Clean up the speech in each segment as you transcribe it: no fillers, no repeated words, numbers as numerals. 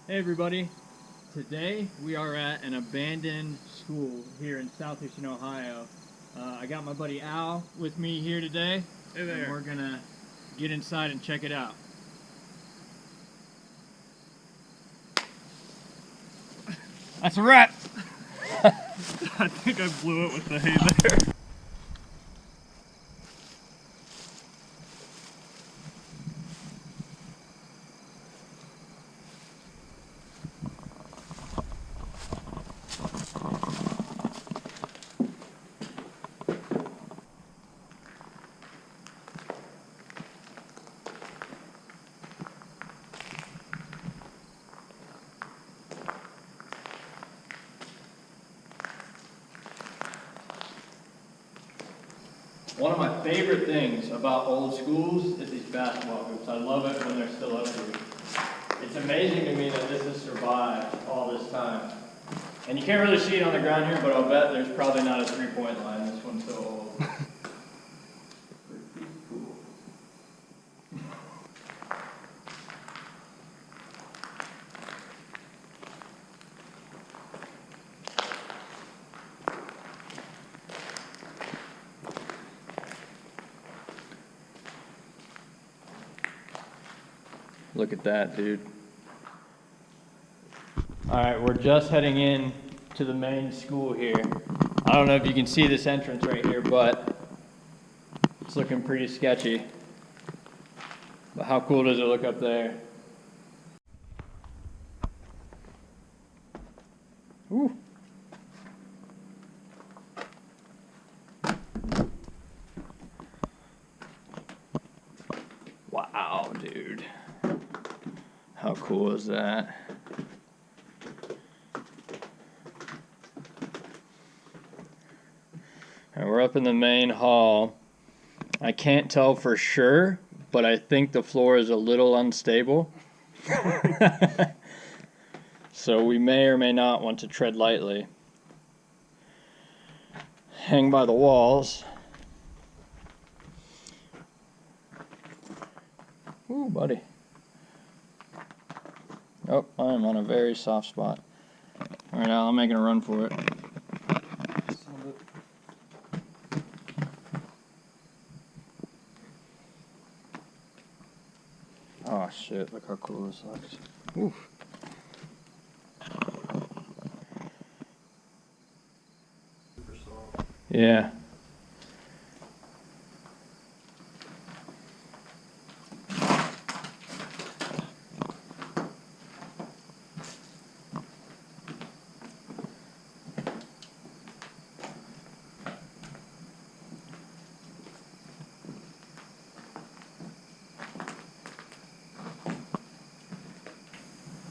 Hey everybody, today we are at an abandoned school here in Southeastern Ohio. I got my buddy Al with me here today. Hey there. And we're gonna get inside and check it out. That's a wrap! I think I blew it with the hay there. One of my favorite things about old schools is these basketball hoops. I love it when they're still up here. It's amazing to me that this has survived all this time. And you can't really see it on the ground here, but I'll bet there's probably not a three-point line. This one's so old. Pretty cool. Look at that, dude. All right, we're just heading in to the main school here. I don't know if you can see this entrance right here, but it's looking pretty sketchy. But how cool does it look up there? Ooh. Wow, dude. How cool is that? All right, we're up in the main hall. I can't tell for sure, but I think the floor is a little unstable. So we may or may not want to tread lightly. Hang by the walls. Ooh, buddy. Oh, I'm on a very soft spot. All right, Al, I'm making a run for it. Oh shit, look how cool this looks. Oof. Yeah.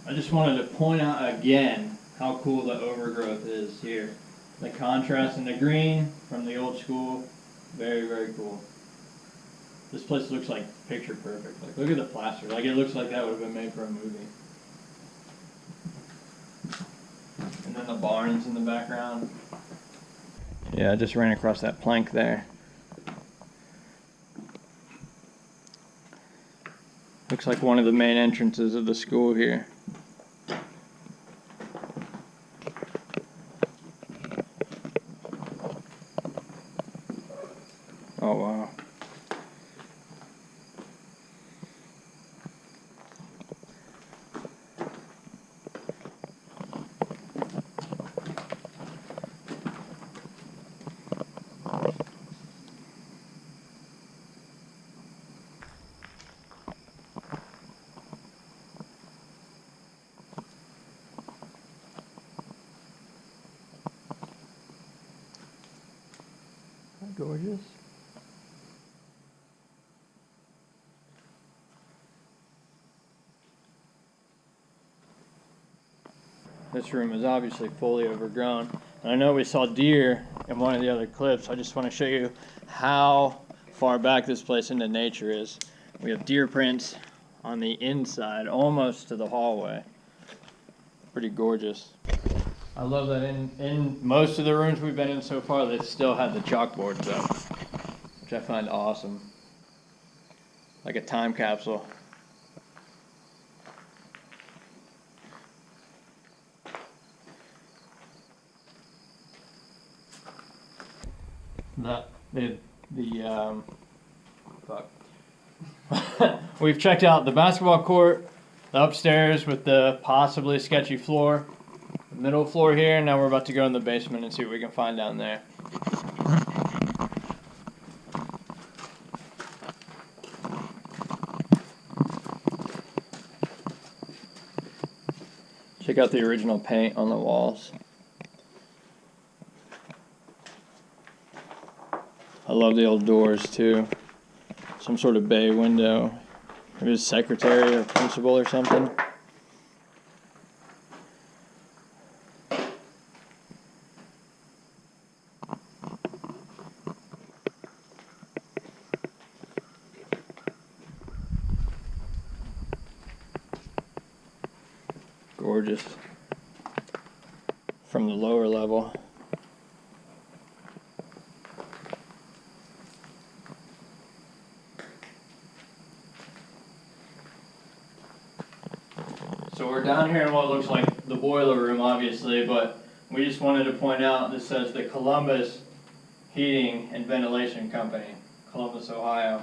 I just wanted to point out again how cool the overgrowth is here. The contrast in the green from the old school, very, very cool. This place looks like picture perfect. Like, look at the plaster. Like, it looks like that would have been made for a movie. And then the barns in the background. Yeah, I just ran across that plank there. Looks like one of the main entrances of the school here. Oh, wow. Gorgeous. This room is obviously fully overgrown. And I know we saw deer in one of the other clips. I just want to show you how far back this place into nature is. We have deer prints on the inside, almost to the hallway. Pretty gorgeous. I love that in most of the rooms we've been in so far, they still have the chalkboards up, which I find awesome. Like a time capsule. Fuck. We've checked out the basketball court, the upstairs with the possibly sketchy floor, the middle floor here, and now we're about to go in the basement and see what we can find down there. Check out the original paint on the walls. I love the old doors too. Some sort of bay window. Maybe a secretary or principal or something. Gorgeous. From the lower level. So we're down here in what looks like the boiler room, obviously, but we just wanted to point out this says the Columbus Heating and Ventilation Company, Columbus, Ohio.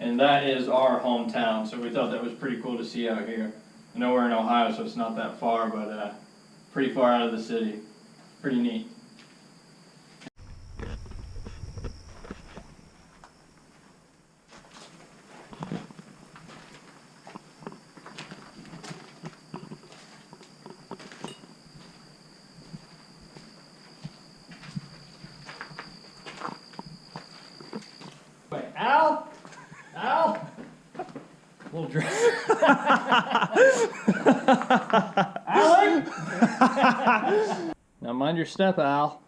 And that is our hometown, so we thought that was pretty cool to see out here. I know we're in Ohio, so it's not that far, but pretty far out of the city. Pretty neat. Wait, Al? Al? Little drink. Alec? Now mind your step, Al.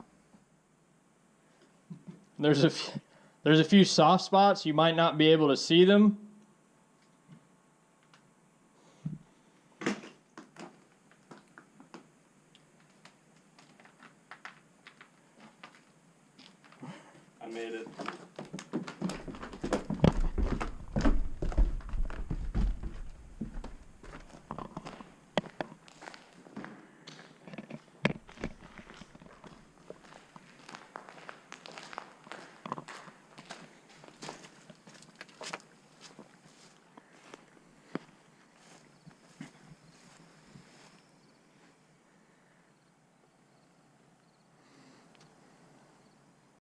There's a few soft spots. You might not be able to see them. I made it.